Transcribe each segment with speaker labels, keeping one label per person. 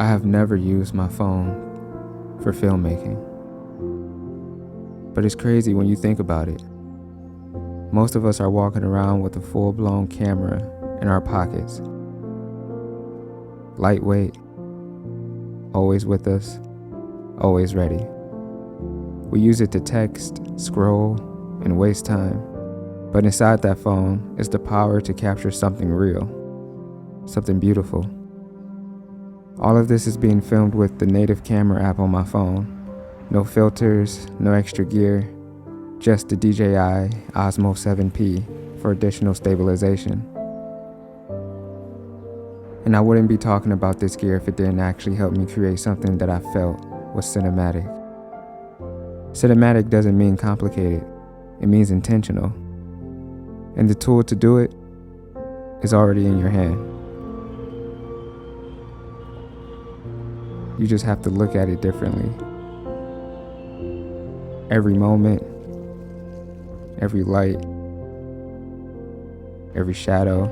Speaker 1: I have never used my phone for filmmaking. But it's crazy when you think about it. Most of us are walking around with a full-blown camera in our pockets. Lightweight, always with us, always ready. We use it to text, scroll, and waste time. But inside that phone is the power to capture something real, something beautiful. All of this is being filmed with the native camera app on my phone. No filters, no extra gear, just the DJI Osmo 7P for additional stabilization. And I wouldn't be talking about this gear if it didn't actually help me create something that I felt was cinematic. Cinematic doesn't mean complicated, it means intentional. And the tool to do it is already in your hand. You just have to look at it differently. Every moment, every light, every shadow,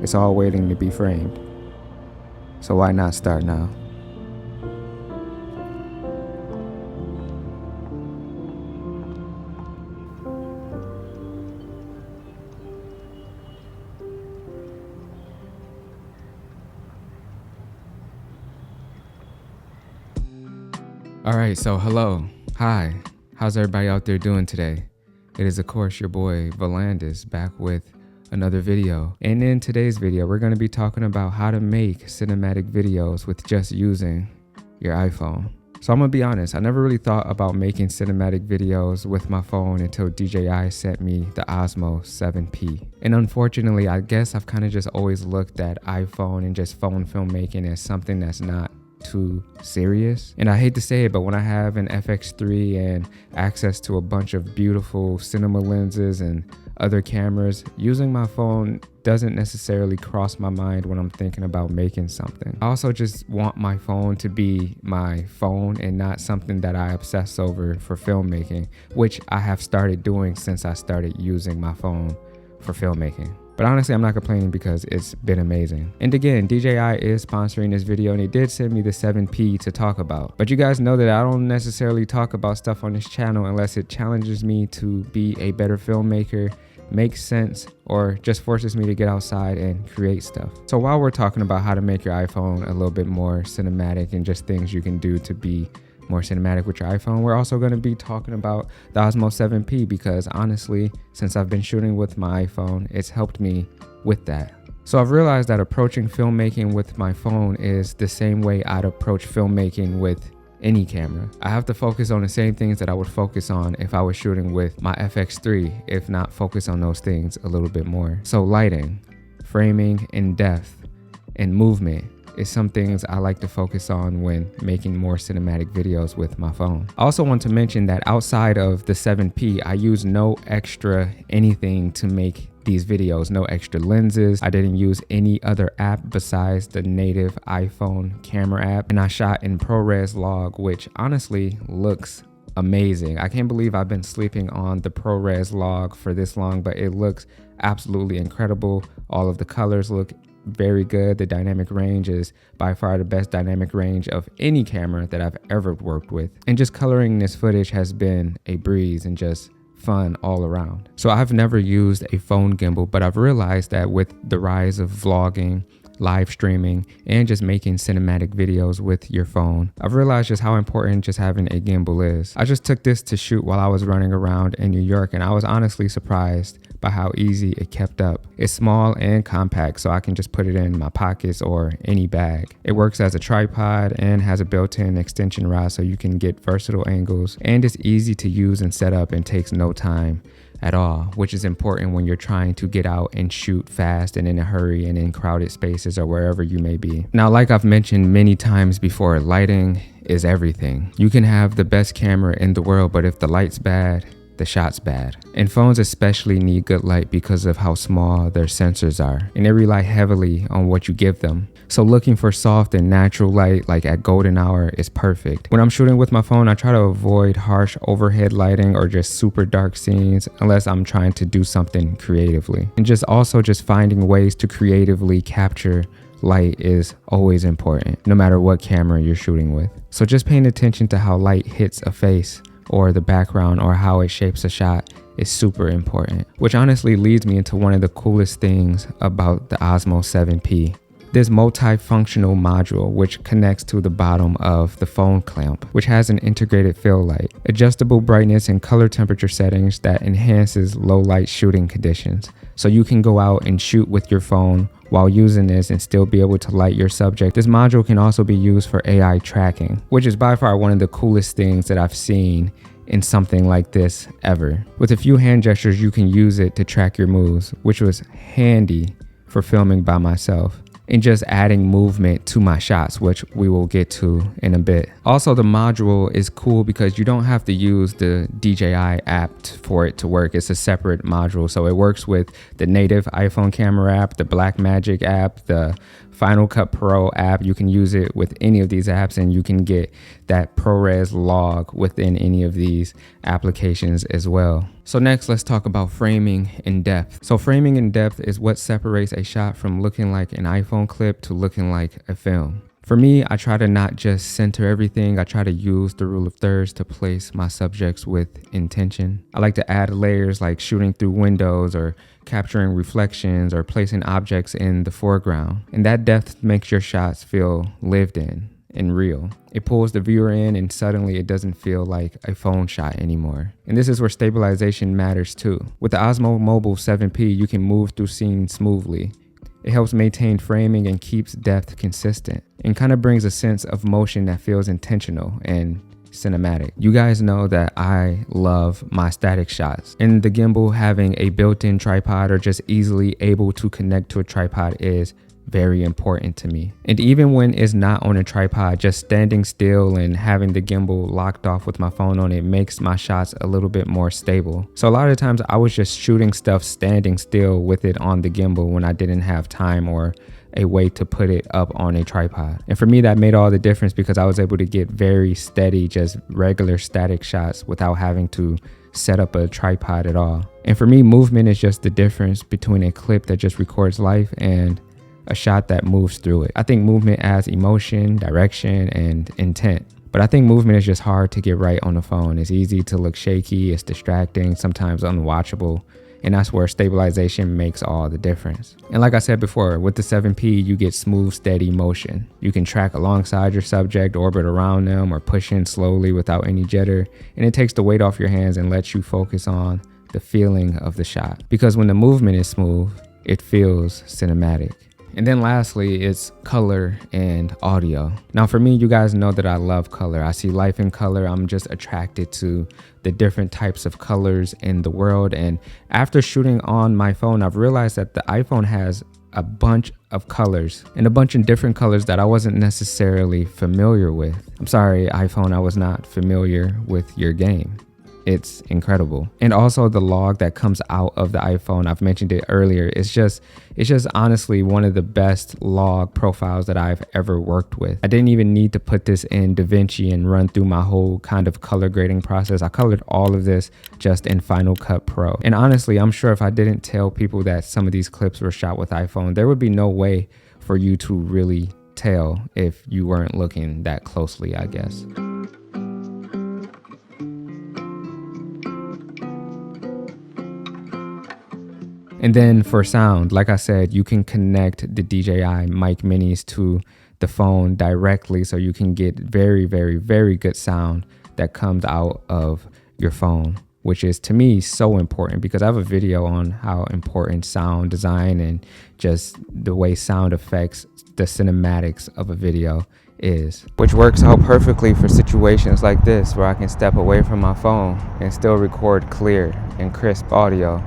Speaker 1: it's all waiting to be framed. So why not start now? Alright, so hello. Hi. How's everybody out there doing today? It is of course your boy Volandis back with another video. And in today's video, we're going to be talking about how to make cinematic videos with just using your iPhone. So I'm going to be honest, I never really thought about making cinematic videos with my phone until DJI sent me the Osmo 7P. And unfortunately, I guess I've kind of just always looked at iPhone and just phone filmmaking as something that's not too serious. And I hate to say it, but when I have an FX3 and access to a bunch of beautiful cinema lenses and other cameras, using my phone doesn't necessarily cross my mind when I'm thinking about making something. I also just want my phone to be my phone and not something that I obsess over for filmmaking, which I have started doing since I started using my phone for filmmaking. But honestly, I'm not complaining because it's been amazing. And again, DJI is sponsoring this video and they did send me the 7P to talk about. But you guys know that I don't necessarily talk about stuff on this channel unless it challenges me to be a better filmmaker, makes sense, or just forces me to get outside and create stuff. So while we're talking about how to make your iPhone a little bit more cinematic and just things you can do to be more cinematic with your iPhone, we're also going to be talking about the Osmo 7P because honestly, since I've been shooting with my iPhone, it's helped me with that. So I've realized that approaching filmmaking with my phone is the same way I'd approach filmmaking with any camera. I have to focus on the same things that I would focus on if I was shooting with my FX3, if not focus on those things a little bit more. So lighting, framing, and depth, and movement is some things I like to focus on when making more cinematic videos with my phone. I also want to mention that outside of the 7P, I use no extra anything to make these videos, no extra lenses. I didn't use any other app besides the native iPhone camera app, and I shot in ProRes log, which honestly looks amazing. I can't believe I've been sleeping on the ProRes log for this long, but it looks absolutely incredible. All of the colors look very good. The dynamic range is by far the best dynamic range of any camera that I've ever worked with. And just coloring this footage has been a breeze and just fun all around. So I've never used a phone gimbal, but I've realized that with the rise of vlogging, live streaming, and just making cinematic videos with your phone, I've realized just how important just having a gimbal is. I just took this to shoot while I was running around in New York, and I was honestly surprised by how easy it kept up. It's small and compact, so I can just put it in my pockets or any bag. It works as a tripod and has a built-in extension rod so you can get versatile angles, and it's easy to use and set up and takes no time at all, which is important when you're trying to get out and shoot fast and in a hurry and in crowded spaces or wherever you may be. Now, like I've mentioned many times before, lighting is everything. You can have the best camera in the world, but if the light's bad, the shot's bad. And phones especially need good light because of how small their sensors are, and they rely heavily on what you give them. So looking for soft and natural light like at golden hour is perfect. When I'm shooting with my phone, I try to avoid harsh overhead lighting or just super dark scenes unless I'm trying to do something creatively. And just finding ways to creatively capture light is always important, no matter what camera you're shooting with. So just paying attention to how light hits a face or the background or how it shapes a shot is super important, which honestly leads me into one of the coolest things about the Osmo 7P. This multifunctional module, which connects to the bottom of the phone clamp, which has an integrated fill light, adjustable brightness and color temperature settings that enhances low light shooting conditions. So you can go out and shoot with your phone while using this and still be able to light your subject. This module can also be used for AI tracking, which is by far one of the coolest things that I've seen in something like this ever. With a few hand gestures, you can use it to track your moves, which was handy for filming by myself and just adding movement to my shots, which we will get to in a bit. Also, the module is cool because you don't have to use the DJI app for it to work. It's a separate module. So it works with the native iPhone camera app, the Blackmagic app, the Final Cut Pro app. You can use it with any of these apps and you can get that ProRes log within any of these applications as well. So next, let's talk about framing in depth. So framing in depth is what separates a shot from looking like an iPhone clip to looking like a film. For me, I try to not just center everything. I try to use the rule of thirds to place my subjects with intention. I like to add layers like shooting through windows or capturing reflections or placing objects in the foreground. And that depth makes your shots feel lived in and real. It pulls the viewer in and suddenly it doesn't feel like a phone shot anymore. And this is where stabilization matters too. With the Osmo Mobile 7P, you can move through scenes smoothly. It helps maintain framing and keeps depth consistent and kind of brings a sense of motion that feels intentional and cinematic. You guys know that I love my static shots, and the gimbal having a built-in tripod or just easily able to connect to a tripod is very important to me. And even when it's not on a tripod, just standing still and having the gimbal locked off with my phone on it makes my shots a little bit more stable. So a lot of times I was just shooting stuff standing still with it on the gimbal when I didn't have time or a way to put it up on a tripod. And for me, that made all the difference because I was able to get very steady, just regular static shots without having to set up a tripod at all. And for me, movement is just the difference between a clip that just records life and a shot that moves through it. I think movement adds emotion, direction, and intent. But I think movement is just hard to get right on the phone. It's easy to look shaky, it's distracting, sometimes unwatchable. And that's where stabilization makes all the difference. And like I said before, with the 7P, you get smooth, steady motion. You can track alongside your subject, orbit around them, or push in slowly without any jitter. And it takes the weight off your hands and lets you focus on the feeling of the shot. Because when the movement is smooth, it feels cinematic. And then lastly, it's color and audio. Now for me, you guys know that I love color. I see life in color. I'm just attracted to the different types of colors in the world. And after shooting on my phone, I've realized that the iPhone has a bunch of colors and a bunch of different colors that I wasn't necessarily familiar with. I'm sorry, iPhone, I was not familiar with your game. It's incredible. And also the log that comes out of the iPhone, I've mentioned it earlier, it's just honestly one of the best log profiles that I've ever worked with. I didn't even need to put this in DaVinci and run through my whole kind of color grading process. I colored all of this just in Final Cut Pro. And honestly, I'm sure if I didn't tell people that some of these clips were shot with iPhone, there would be no way for you to really tell if you weren't looking that closely, I guess. And then for sound, like I said, you can connect the DJI mic minis to the phone directly so you can get very, very, very good sound that comes out of your phone, which is to me so important because I have a video on how important sound design and just the way sound affects the cinematics of a video is, which works out perfectly for situations like this where I can step away from my phone and still record clear and crisp audio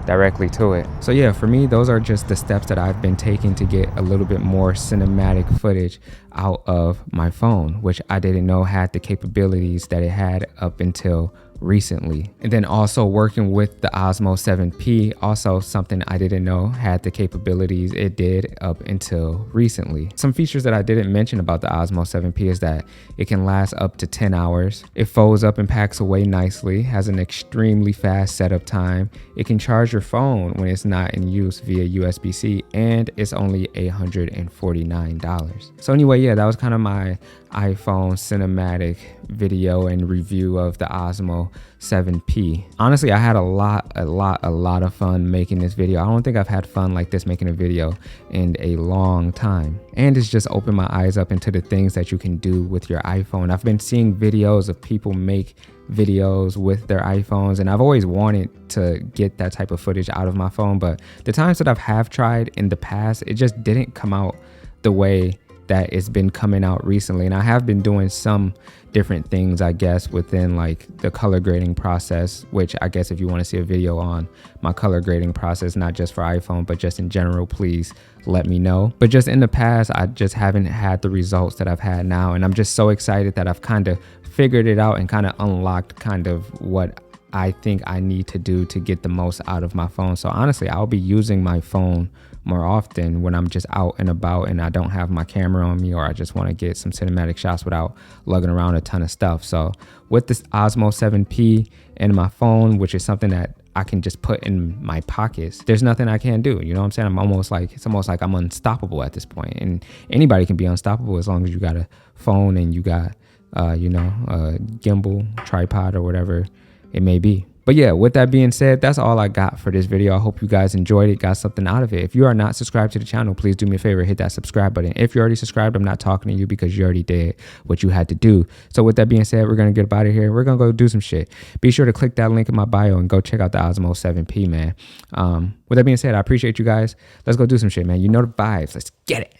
Speaker 1: directly to it. So yeah, for me, those are just the steps that I've been taking to get a little bit more cinematic footage out of my phone, which I didn't know had the capabilities that it had up until recently. And then also working with the Osmo 7P, also something I didn't know had the capabilities it did up until recently. Some features that I didn't mention about the Osmo 7P is that it can last up to 10 hours. It folds up and packs away nicely, has an extremely fast setup time. It can charge your phone when it's not in use via USB-C, and it's only $849. So anyway, yeah, that was kind of my iPhone cinematic video and review of the Osmo 7P. Honestly, I had a lot of fun making this video. I don't think I've had fun like this making a video in a long time. And it's just opened my eyes up into the things that you can do with your iPhone. I've been seeing videos of people make videos with their iPhones, and I've always wanted to get that type of footage out of my phone, but the times that have tried in the past, it just didn't come out the way that it's been coming out recently. And I have been doing some different things, I guess, within like the color grading process, which I guess if you want to see a video on my color grading process, not just for iPhone, but just in general, please let me know. But just in the past, I just haven't had the results that I've had now. And I'm just so excited that I've kind of figured it out and kind of unlocked kind of what I think I need to do to get the most out of my phone. So honestly, I'll be using my phone more often when I'm just out and about and I don't have my camera on me, or I just want to get some cinematic shots without lugging around a ton of stuff. So with this Osmo 7P and my phone, which is something that I can just put in my pockets, there's nothing I can't do. You know what I'm saying? It's almost like I'm unstoppable at this point. And anybody can be unstoppable as long as you got a phone and you got a gimbal, tripod, or whatever it may be. But yeah, with that being said, that's all I got for this video. I hope you guys enjoyed it, got something out of it. If you are not subscribed to the channel, please do me a favor, hit that subscribe button. If you're already subscribed, I'm not talking to you because you already did what you had to do. So with that being said, we're going to get up out of here. We're going to go do some shit. Be sure to click that link in my bio and go check out the Osmo 7P, man. With that being said, I appreciate you guys. Let's go do some shit, man. You know the vibes. Let's get it.